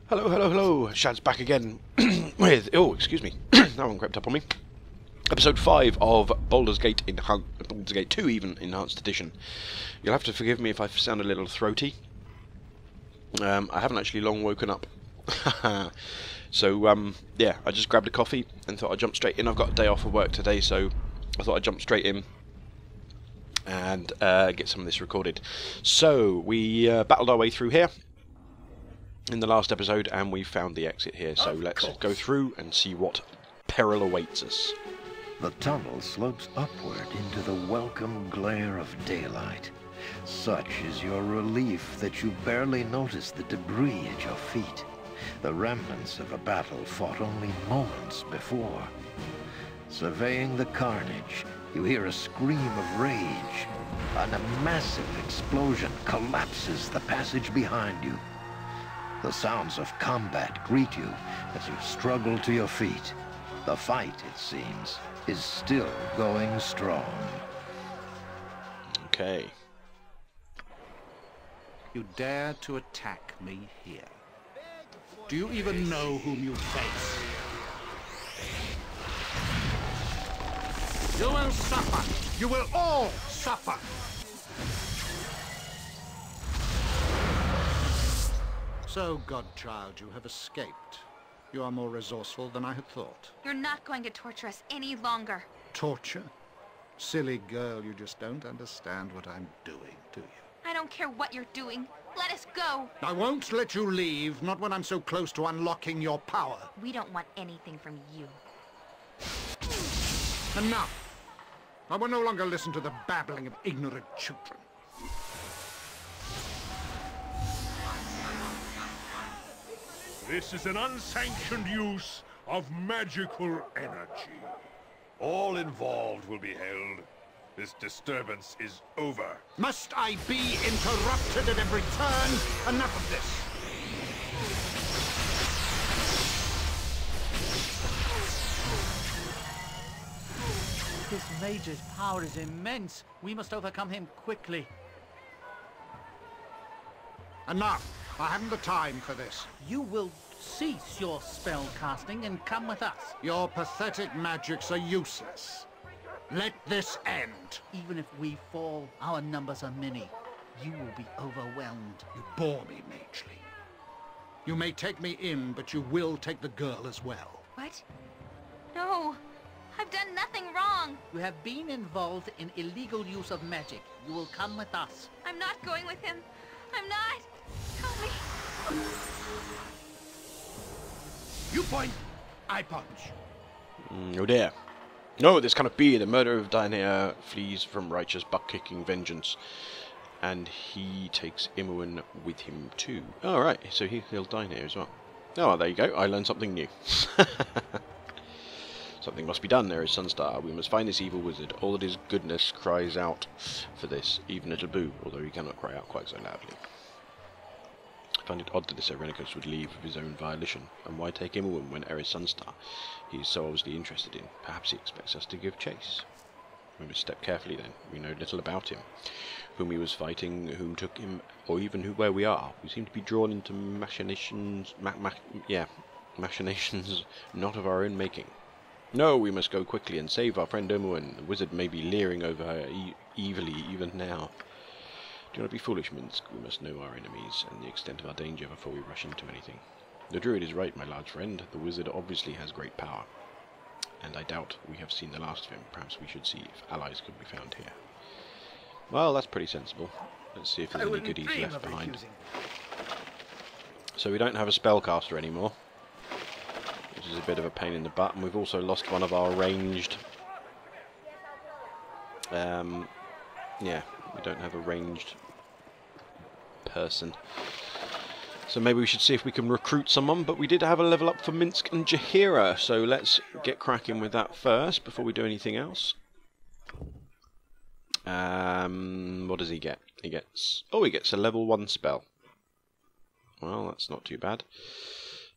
Hello, hello, hello. Shad's back again with... Oh, excuse me. That one crept up on me. Episode 5 of Baldur's Gate, Baldur's Gate 2 even, Enhanced Edition. You'll have to forgive me if I sound a little throaty. I haven't actually long woken up. So, yeah, I just grabbed a coffee and thought I'd jump straight in. I've got a day off of work today, so I thought I'd jump straight in and get some of this recorded. So, we battled our way through here in the last episode, and we found the exit here. So let's go through and see what peril awaits us. The tunnel slopes upward into the welcome glare of daylight. Such is your relief that you barely notice the debris at your feet, the remnants of a battle fought only moments before. Surveying the carnage, you hear a scream of rage, and a massive explosion collapses the passage behind you. The sounds of combat greet you as you struggle to your feet. The fight, it seems, is still going strong. Okay. You dare to attack me here. Do you even know whom you face? You will suffer! You will all suffer! So, Godchild, you have escaped. You are more resourceful than I had thought. You're not going to torture us any longer. Torture? Silly girl, you just don't understand what I'm doing, do you? I don't care what you're doing. Let us go. I won't let you leave, not when I'm so close to unlocking your power. We don't want anything from you. Enough! I will no longer listen to the babbling of ignorant children. This is an unsanctioned use of magical energy. All involved will be held. This disturbance is over. Must I be interrupted at every turn? Enough of this! This mage's power is immense. We must overcome him quickly. Enough! I haven't the time for this. You will cease your spell casting and come with us. Your pathetic magics are useless. Let this end. Even if we fall, our numbers are many. You will be overwhelmed. You bore me, Magely. You may take me in, but you will take the girl as well. What? No. I've done nothing wrong. You have been involved in illegal use of magic. You will come with us. I'm not going with him. I'm not. Help me. You point, I punch. Oh dear. No, this cannot be. The murderer of Diana flees from righteous buck-kicking vengeance. And he takes Imoen with him too. Alright, so he killed Diana as well. Oh, there you go. I learned something new. Something must be done, there is Sunstar. We must find this evil wizard. All that is goodness cries out for this, even a taboo, although he cannot cry out quite so loudly. I find it odd that this Erenicus would leave of his own volition, and why take Imoen when Eris Sunstar he is so obviously interested in? Perhaps he expects us to give chase. We must step carefully then. We know little about him, whom he was fighting, who took him, or even where we are. We seem to be drawn into machinations, machinations not of our own making. No, we must go quickly and save our friend Imoen. The wizard may be leering over her evilly even now. Do not be foolish, Minsk. We must know our enemies and the extent of our danger before we rush into anything. The druid is right, my large friend. The wizard obviously has great power, and I doubt we have seen the last of him. Perhaps we should see if allies could be found here. Well, that's pretty sensible. Let's see if there's any goodies left behind. So we don't have a spellcaster anymore, which is a bit of a pain in the butt, and we've also lost one of our ranged... yeah, we don't have a ranged person. So maybe we should see if we can recruit someone, but we did have a level up for Minsk and Jaheira, so let's get cracking with that first before we do anything else. What does he get? He gets... oh, he gets a level 1 spell. Well, that's not too bad.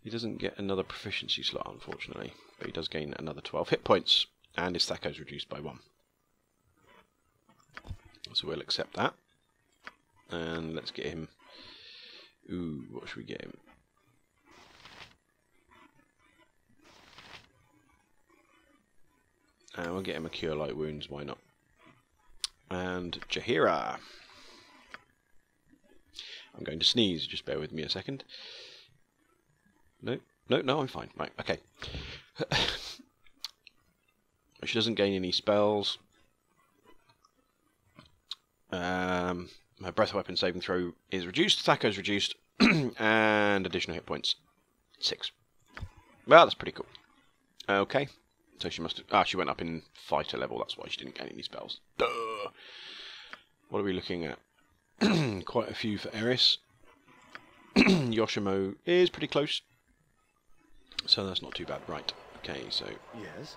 He doesn't get another proficiency slot, unfortunately, but he does gain another 12 hit points, and his stat is reduced by 1. So we'll accept that. And let's get him... ooh, what should we get him? And we'll get him a Cure Light Wounds, why not? And Jaheira. I'm going to sneeze, just bear with me a second. No, I'm fine. Right, okay. She doesn't gain any spells. Her breath weapon saving throw is reduced, attack is reduced, and additional hit points 6. Well, that's pretty cool. Okay, so she must have. She went up in fighter level. That's why she didn't gain any spells. Duh. What are we looking at? Quite a few for Eris. Yoshimo is pretty close, so that's not too bad. Right. Okay, so Yes.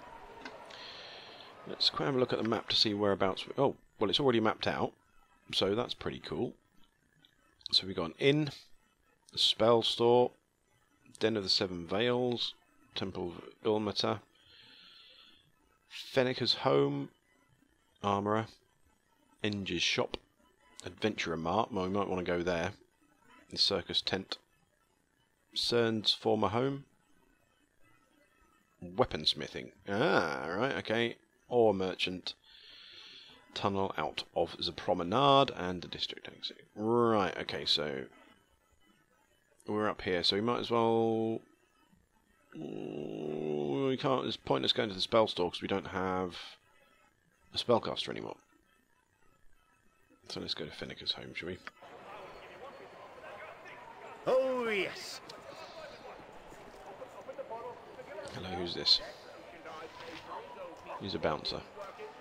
let's have a look at the map to see whereabouts. Oh, well, it's already mapped out, so that's pretty cool. So we've got an inn, a spell store, Den of the Seven Veils, Temple of Ilmater, Fenneca's home, armourer, Enge's shop, Adventurer Mart. Well, we might want to go there. The circus tent, Cern's former home, weaponsmithing. Ah, right, okay. Ore merchant. Tunnel out of the promenade and the district exit. Right, okay, so we're up here, so we might as well. We can't. It's pointless going to the spell store because we don't have a spellcaster anymore. So let's go to Fenneca's home, shall we? Oh, yes. Hello, who's this? He's a bouncer.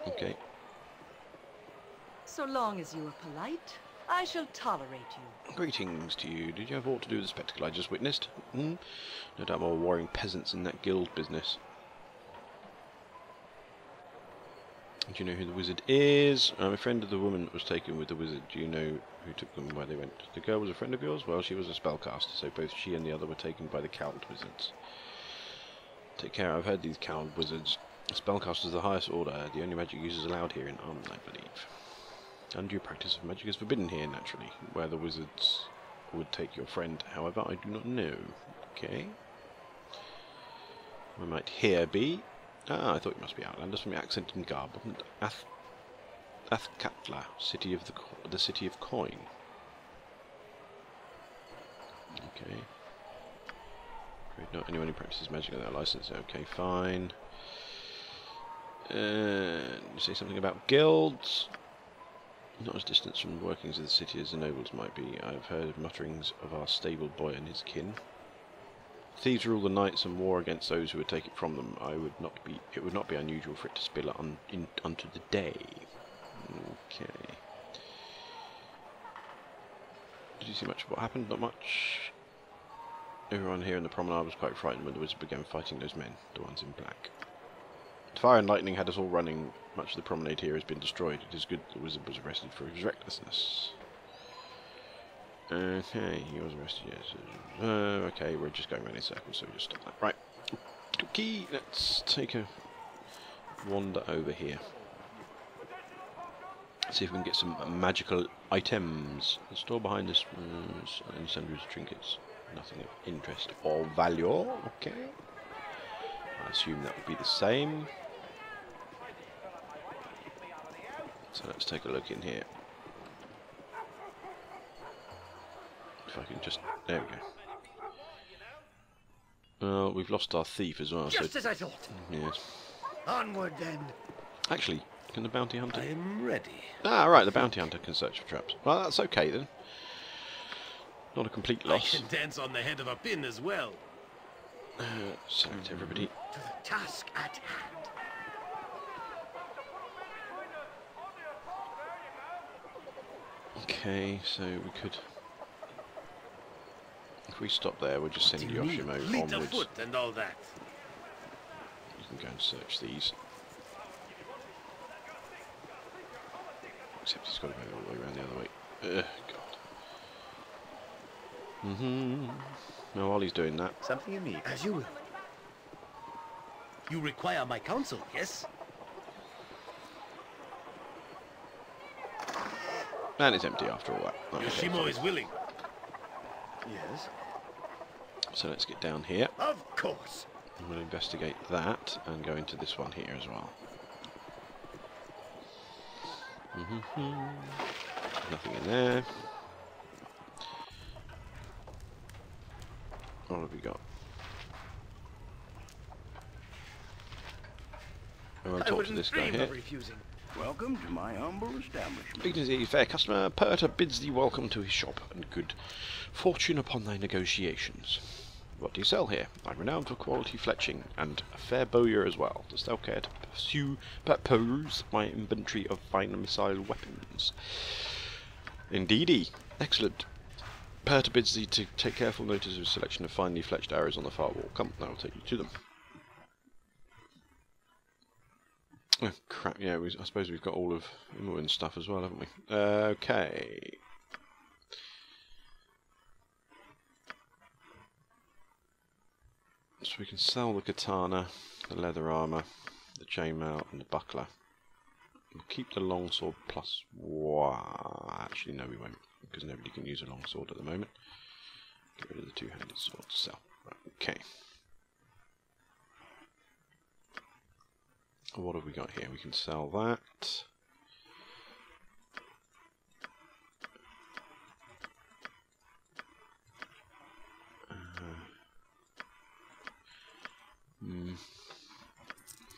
Okay. So long as you are polite, I shall tolerate you. Greetings to you. Did you have aught to do with the spectacle I just witnessed? No doubt more warring peasants in that guild business. Do you know who the wizard is? I'm a friend of the woman that was taken with the wizard. Do you know who took them and where they went? The girl was a friend of yours? Well, she was a spellcaster, so both she and the other were taken by the Cowelled wizards. Take care, I've heard these Cowelled wizards. Spellcasters are the highest order, the only magic users allowed here in Arm, I believe. Undue practice of magic is forbidden here, naturally. Where the wizards would take your friend, however, I do not know. Okay. We might here be. Ah, I thought you must be Outlanders from your accent and garb. Athkatla, city of the city of coin. Okay. Not anyone who practices magic without a license. Okay, fine. You say something about guilds. Not as distant from the workings of the city as the nobles might be. I have heard of mutterings of our stable boy and his kin. Thieves rule the knights and war against those who would take it from them. It would not be unusual for it to spill unto the day. Okay. Did you see much of what happened? Not much. Everyone here in the promenade was quite frightened when the wizard began fighting those men, the ones in black. Fire and lightning had us all running. Much of the promenade here has been destroyed. It is good the wizard was arrested for his recklessness. Okay, he was arrested, yes. Okay, we're just going around in circles, so we'll just stop that. Right. Okay, let's take a wander over here. See if we can get some magical items. The store behind this and sundry trinkets. Nothing of interest or value. Okay. I assume that would be the same. So let's take a look in here. If I can just... There we go. Well, we've lost our thief as well. Just so, as I thought. yes. Onward then. Actually, can the bounty hunter... I'm ready. Ah, right, the bounty hunter can search for traps. Well, that's okay then. Not a complete loss. I can dance on the head of a pin as well. Select everybody. To the task at hand. Okay, so we could... If we stop there, we'll just send What do you mean? Yoshimo Fleet of onwards. foot and all that. You can go and search these. Except he's got to go all the way around the other way. God. Now while he's doing that... Something you need. As you will. You require my counsel, yes? And it's empty after all that. Okay. Yoshimo is willing. Yes. So let's get down here. Of course. And we'll investigate that and go into this one here as well. Nothing in there. What have we got? I want to talk to this guy here. Welcome to my humble establishment. Dignity, fair customer, Perta bids thee welcome to his shop, and good fortune upon thy negotiations. What do you sell here? I'm renowned for quality fletching, and a fair bowyer as well. Dost thou care to peruse my inventory of fine missile weapons? Indeedy. Excellent. Perta bids thee to take careful notice of a selection of finely fletched arrows on the far wall. Come, I'll take you to them. Oh, crap, yeah, I suppose we've got all of Imoen's stuff as well, haven't we? Okay. So we can sell the katana, the leather armour, the chainmail and the buckler. We'll keep the longsword plus one. Actually, no, we won't, because nobody can use a longsword at the moment. Get rid of the two-handed sword to sell. Okay. What have we got here? We can sell that.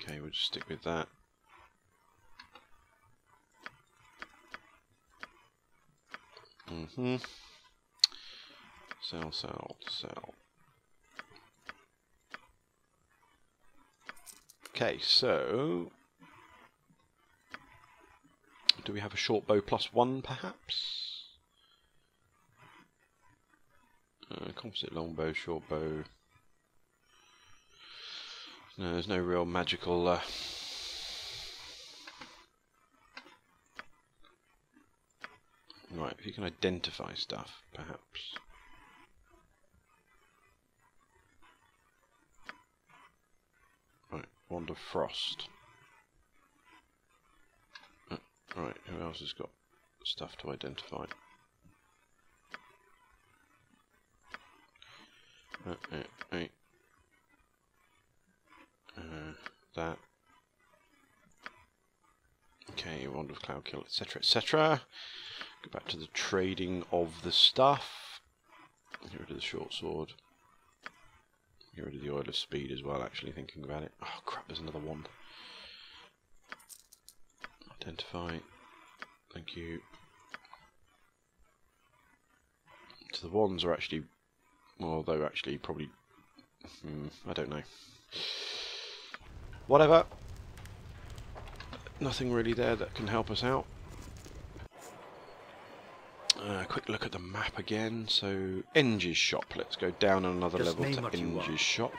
Okay, we'll just stick with that. Sell, sell, sell. Okay, so do we have a short bow plus one, perhaps? Composite longbow, short bow. No, there's no real magical. Right, if you can identify stuff, perhaps. Right, Wand of Frost. Right, who else has got stuff to identify? That. Okay, Wand of Cloud Kill, etc., etc. Go back to the trading of the stuff. Get rid of the short sword. Get rid of the Oil of Speed as well, actually, thinking about it. Oh crap, there's another wand. Identify. Thank you. So the wands are actually, well, though actually probably, I don't know. Whatever. Nothing really there that can help us out. Quick look at the map again. So, Enge's shop. Let's go down another level to Enge's shop.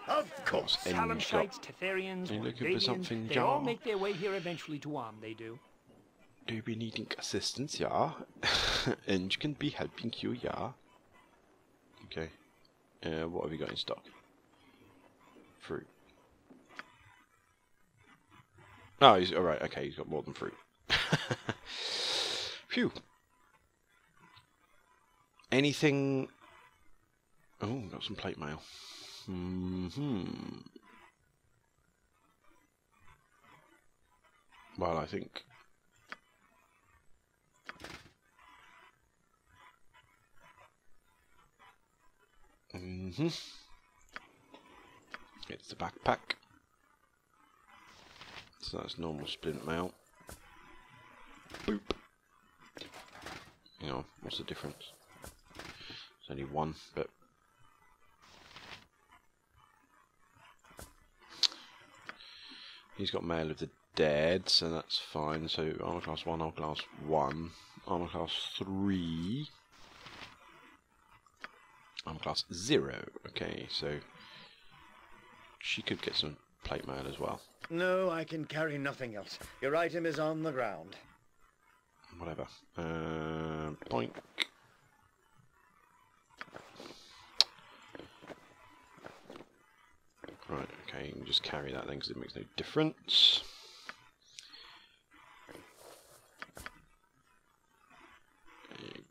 Of course. Salamshites, Tetherians, Are you looking for something, they all make their way here eventually to Arm, they do. Do you be needing assistance? Yeah. Enge can be helping you, yeah. Okay. What have you got in stock? Fruit. Oh, he's alright, okay, he's got more than fruit. Phew. Anything... Oh, got some plate mail. Well, I think... It's the backpack. So that's normal splint mail. Boop. Hang on, what's the difference? It's only one, but... He's got Mail of the Dead, so that's fine. So armor class 1, armor class 1, armor class 3, armor class 0. Okay, so she could get some plate mail as well. No, I can carry nothing else. Your item is on the ground. Whatever. Boink. Right, okay, you can just carry that then because it makes no difference.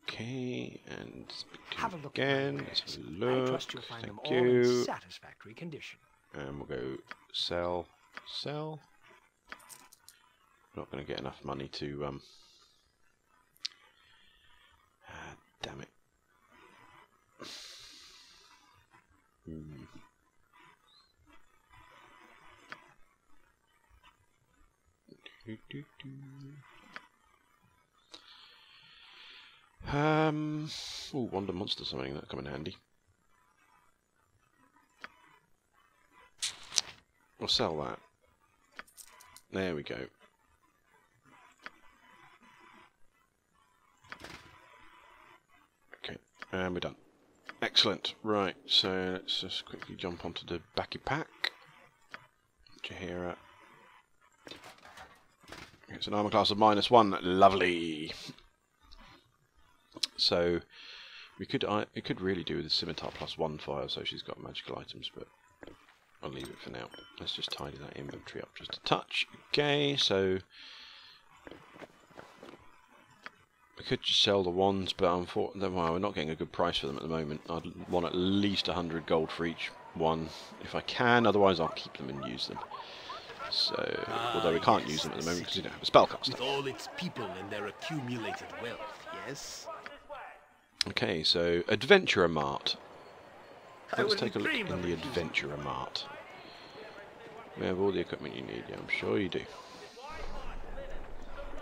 Okay, and Have a look again. at my Let's have a wares. look. I trust you'll find them Thank all you. in satisfactory condition. And we'll go sell, sell. Not going to get enough money to damn it. Oh, Wonder Monster something that'll come in handy. We'll sell that. There we go. Okay, and we're done. Excellent. Right, so let's just quickly jump onto the backy pack. Jahira. It's an armor class of -1. Lovely. So we could it could really do with the scimitar +1 fire, so she's got magical items, but I'll leave it for now. Let's just tidy that inventory up just a touch. Okay, so we could just sell the wands, but unfortunately, well, we're not getting a good price for them at the moment. I'd want at least 100 gold for each one if I can, otherwise I'll keep them and use them. So, although we can't use them at the moment because we don't have a spellcaster. With all its people and their accumulated wealth, yes? Okay, so Adventurer Mart. Let's take a look in the Adventurer Mart. We have all the equipment you need, yeah, I'm sure you do.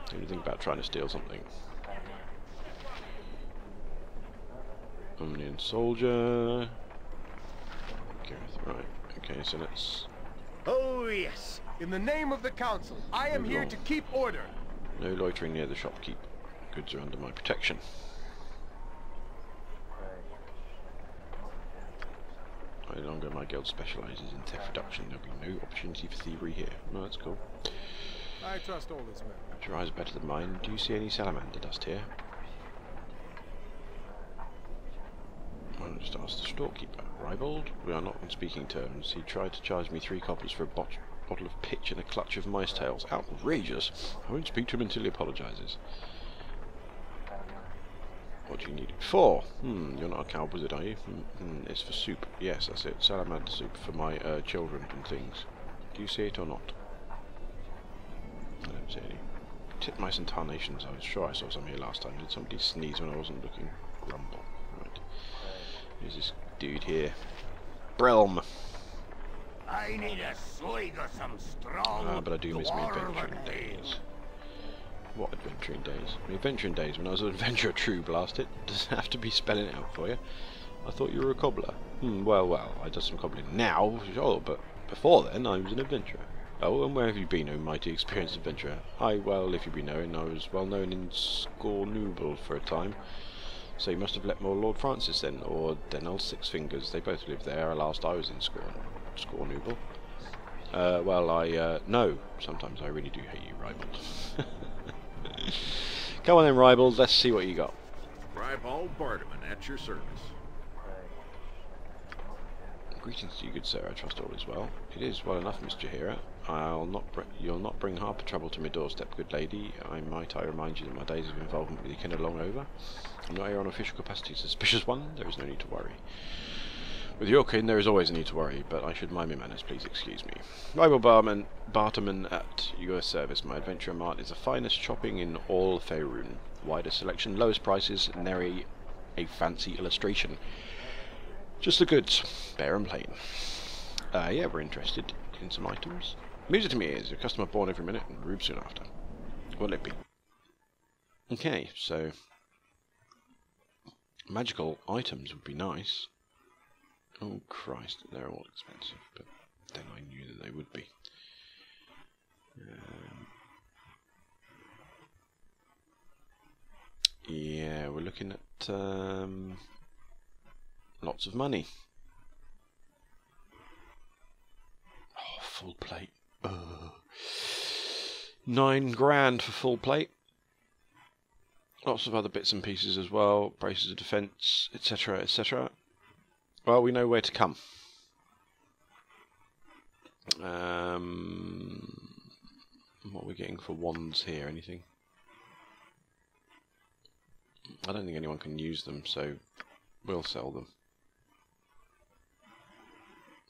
Don't you think about trying to steal something? Omnian Soldier. Gareth, right. Okay, so let's... Oh, yes. In the name of the Council, I am here to keep order. No loitering near the shopkeep. Goods are under my protection. No longer my guild specialises in theft reduction. There'll be no opportunity for thievery here. No, that's cool. I trust all this men. Your eyes are better than mine. Do you see any salamander dust here? I'll just ask the storekeeper. Ribald? We are not on speaking terms. He tried to charge me 3 coppers for a bottle of pitch and a clutch of mice tails. Outrageous! I won't speak to him until he apologises. What do you need it for? You're not a coward wizard, are you? It's for soup. Yes, that's it. Salamander soup for my children and things. Do you see it or not? I don't see any. Titmice and tarnations. I was sure I saw some here last time. Did somebody sneeze when I wasn't looking? Grumble. Right. There's this dude here. Brelm. I need a swig of some strong. But I do miss my adventuring days. What adventuring days? My adventuring days when I was an adventurer, true blast it. Does it have to be spelling it out for you? I thought you were a cobbler. Well, I do some cobbling now, sure, but before then I was an adventurer. Oh, and where have you been, O mighty experienced adventurer? Well, if you be knowing, I was well known in Scornooble for a time. So you must have let more Lord Francis then, or Denel Six Fingers. They both lived there. Last I was in Scornooble. No. Sometimes I really do hate you, Ribald. Come on then, Ribald. Let's see what you got. Ribald Bardaman at your service. Greetings to you, good sir. I trust all is well. It is well enough, Miss Jahira. You'll not bring harp trouble to my doorstep, good lady. I remind you that my days of involvement with you are long over. I'm not here on official capacity, suspicious one. There is no need to worry. With your kin, there is always a need to worry, but I should mind my manners, please excuse me. Rival Barterman at your service. My adventurer mart is the finest shopping in all Faerun. Widest selection, lowest prices, nary a fancy illustration. Just the goods, bare and plain. Yeah, we're interested in some items. Music to me is a customer born every minute and rude soon after. What'll it be? Okay, so magical items would be nice. Oh Christ, they're all expensive, but then I knew that they would be. Yeah, we're looking at lots of money. Oh, full plate. 9 grand for full plate. Lots of other bits and pieces as well. Braces of defence, etc., etc. Well, we know where to come. What are we getting for wands here? Anything? I don't think anyone can use them, so we'll sell them.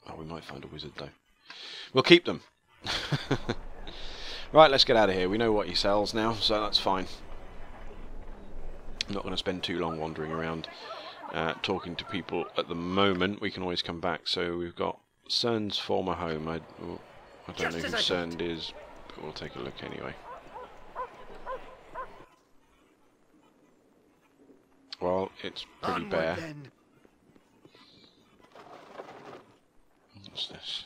Oh, we might find a wizard though. We'll keep them. Right, let's get out of here. We know what he sells now, so that's fine. I'm not going to spend too long wandering around talking to people at the moment. We can always come back. So we've got Cern's former home. I don't know who Cern is, but we'll take a look anyway. Well, it's pretty bare. What's this?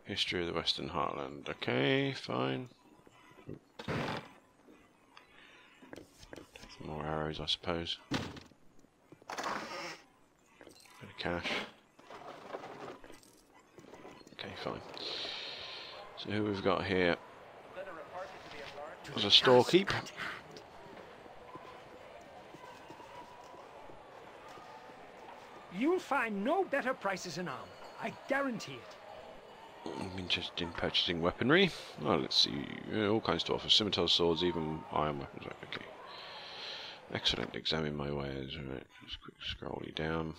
History of the Western Heartland. Okay, fine. Some more arrows, I suppose. Bit of cash. Okay, fine. So who we've got here? There's a storekeep. You'll find no better prices in armor. I guarantee it. I'm interested in purchasing weaponry. Well, let's see. All kinds to offer. Scimitars, swords, even iron weapons. Right, okay. Excellent. Examine my wares. Right, just quick scroll you down.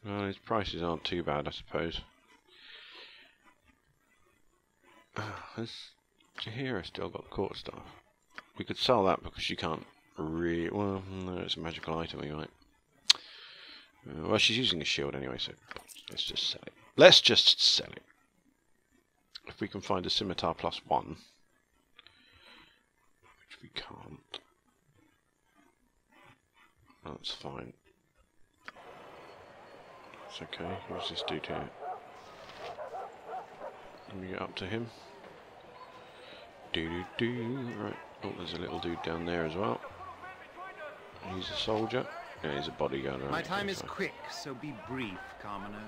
Well, his prices aren't too bad, I suppose. Has Jahira still got the court staff? We could sell that because she can't really... Well, no, it's a magical item, we might. Well, she's using a shield anyway, so let's just sell it. Let's just sell it. If we can find a scimitar +1, which we can't, that's fine. It's okay. What's this do to it? Can we get up to him? Right. Oh, there's a little dude down there as well. He's a soldier. Yeah, he's a bodyguard. Right? My time is quick, so be brief, commoner.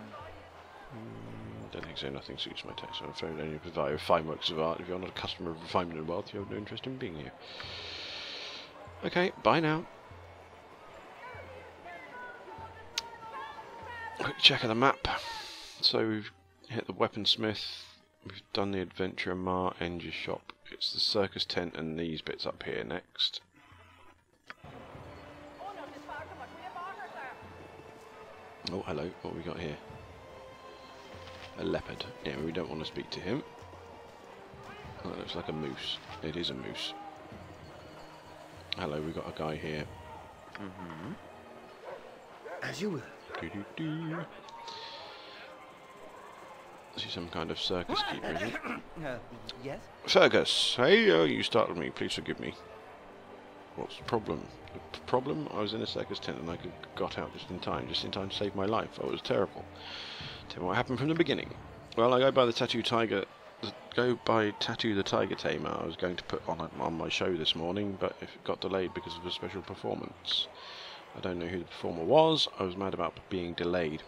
Don't think so. Nothing suits my taste. I'm afraid only provide fine works of art. If you're not a customer of refinement and wealth, you have no interest in being here. Okay, bye now. Quick check of the map. So we've hit the weaponsmith. We've done the adventurer mart, Enger's shop. It's the circus tent and these bits up here next. Oh, hello. What have we got here? A leopard. Yeah, we don't want to speak to him. Oh, that looks like a moose. It is a moose. Hello, we got a guy here. As you will. Is he some kind of circus keeper, is he? Yes? Fergus! Hey, you startled me. Please forgive me. What's the problem? The problem? I was in a circus tent and I got out just in time to save my life. Oh, it was terrible. Tell me what happened from the beginning. Well, I go by the Tattoo the Tiger Tamer. I was going to put on my show this morning, but it got delayed because of a special performance. I don't know who the performer was. I was mad about being delayed.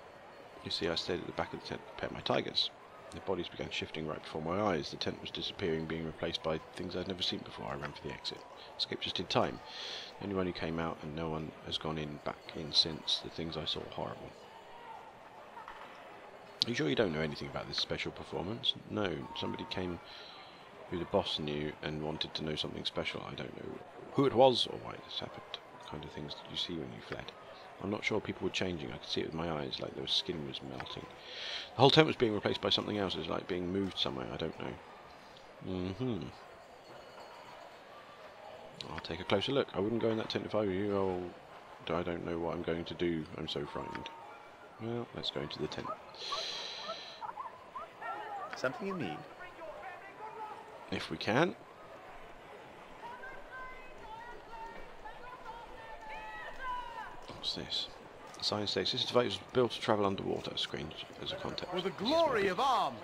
You see, I stayed at the back of the tent to prepare my tigers. The bodies began shifting right before my eyes. The tent was disappearing, being replaced by things I'd never seen before. I ran for the exit. Escaped just in time. The only one who came out, and no one has gone back in since. The things I saw were horrible. Are you sure you don't know anything about this special performance? No, somebody came who the boss knew and wanted to know something special. I don't know who it was or why this happened. What kind of things did you see when you fled? I'm not sure people were changing. I could see it with my eyes, like their skin was melting. The whole tent was being replaced by something else. It was like being moved somewhere. I don't know. I'll take a closer look. I wouldn't go in that tent if I were you. Oh, I don't know what I'm going to do. I'm so frightened. Well, let's go into the tent. Something you need? If we can. What's this? The sign states this device was built to travel underwater. Screen as a context. For the glory of arm!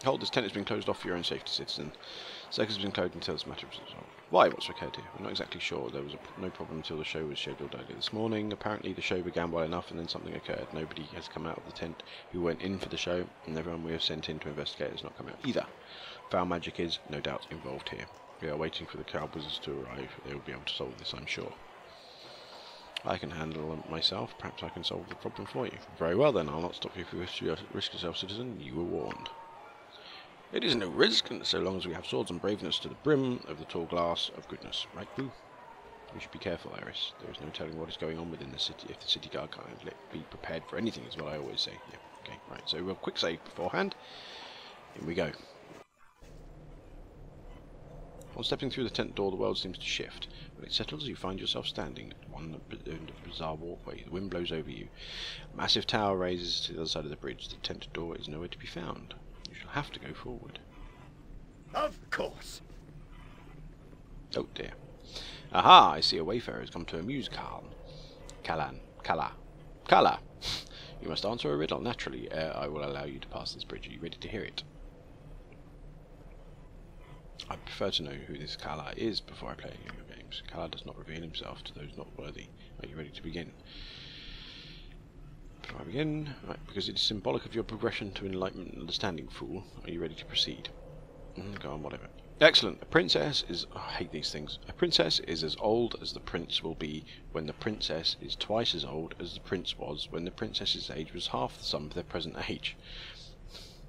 Hold, this tent has been closed off for your own safety, citizen. Circus has been closed until this matter is resolved. Why? What's occurred here? I'm not exactly sure. There was no problem until the show was scheduled earlier this morning. Apparently the show began well enough and then something occurred. Nobody has come out of the tent who went in for the show, and everyone we have sent in to investigate has not come out either. Foul magic is, no doubt, involved here. We are waiting for the Cowelled wizards to arrive. They will be able to solve this, I'm sure. I can handle it myself. Perhaps I can solve the problem for you. Very well then, I'll not stop you if you wish to risk yourself, citizen. You were warned. It is no risk, and so long as we have swords and braveness to the brim of the tall glass of goodness. Right, boo? You should be careful, Eris. There is no telling what is going on within the city if the city guard can't be prepared for anything, is what I always say. Yeah, okay, right, so we'll quick save beforehand. In we go. On stepping through the tent door, the world seems to shift. When it settles, you find yourself standing at one bizarre walkway. The wind blows over you. A massive tower raises to the other side of the bridge. The tent door is nowhere to be found. You shall have to go forward. Of course. Oh dear. Aha! I see a wayfarer has come to amuse Kala. You must answer a riddle. Naturally, I will allow you to pass this bridge. Are you ready to hear it? I prefer to know who this Kala is before I play any of your games. Kala does not reveal himself to those not worthy. Are you ready to begin? Before I begin, right, because it is symbolic of your progression to enlightenment and understanding, fool. Are you ready to proceed? Go on, whatever. Excellent. A princess is... Oh, I hate these things. A princess is as old as the prince will be when the princess is twice as old as the prince was when the princess's age was half the sum of their present age.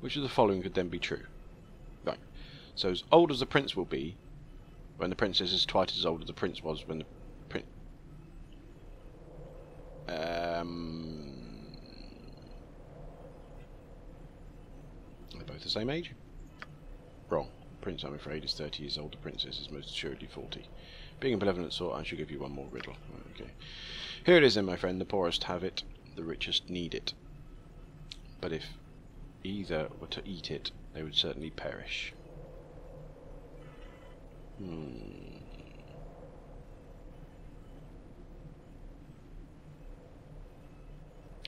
Which of the following could then be true? Right. So as old as the prince will be when the princess is twice as old as the prince was when the prince... They're both the same age? Wrong. Prince, I'm afraid, is 30 years old. The princess is most assuredly 40. Being a benevolent sort, I shall give you one more riddle. Okay. Here it is then, my friend. The poorest have it, the richest need it. But if either were to eat it, they would certainly perish.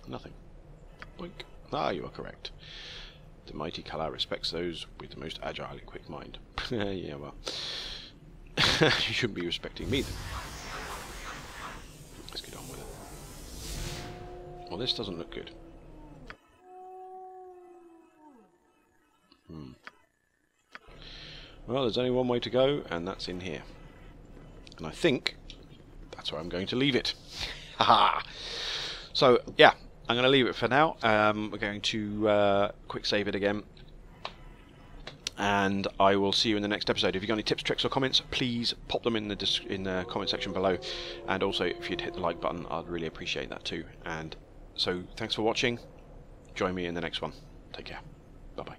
Nothing. Boink. Ah, you are correct. The mighty Kala respects those with the most agile and quick mind. Yeah, well. You shouldn't be respecting me then. Let's get on with it. Well, this doesn't look good. Well, there's only one way to go, and that's in here. And I think that's where I'm going to leave it. Haha! So, yeah. I'm going to leave it for now. We're going to quick save it again. And I will see you in the next episode. If you've got any tips, tricks or comments, please pop them in the comment section below. And also, if you'd hit the like button, I'd really appreciate that too. And so, thanks for watching. Join me in the next one. Take care. Bye-bye.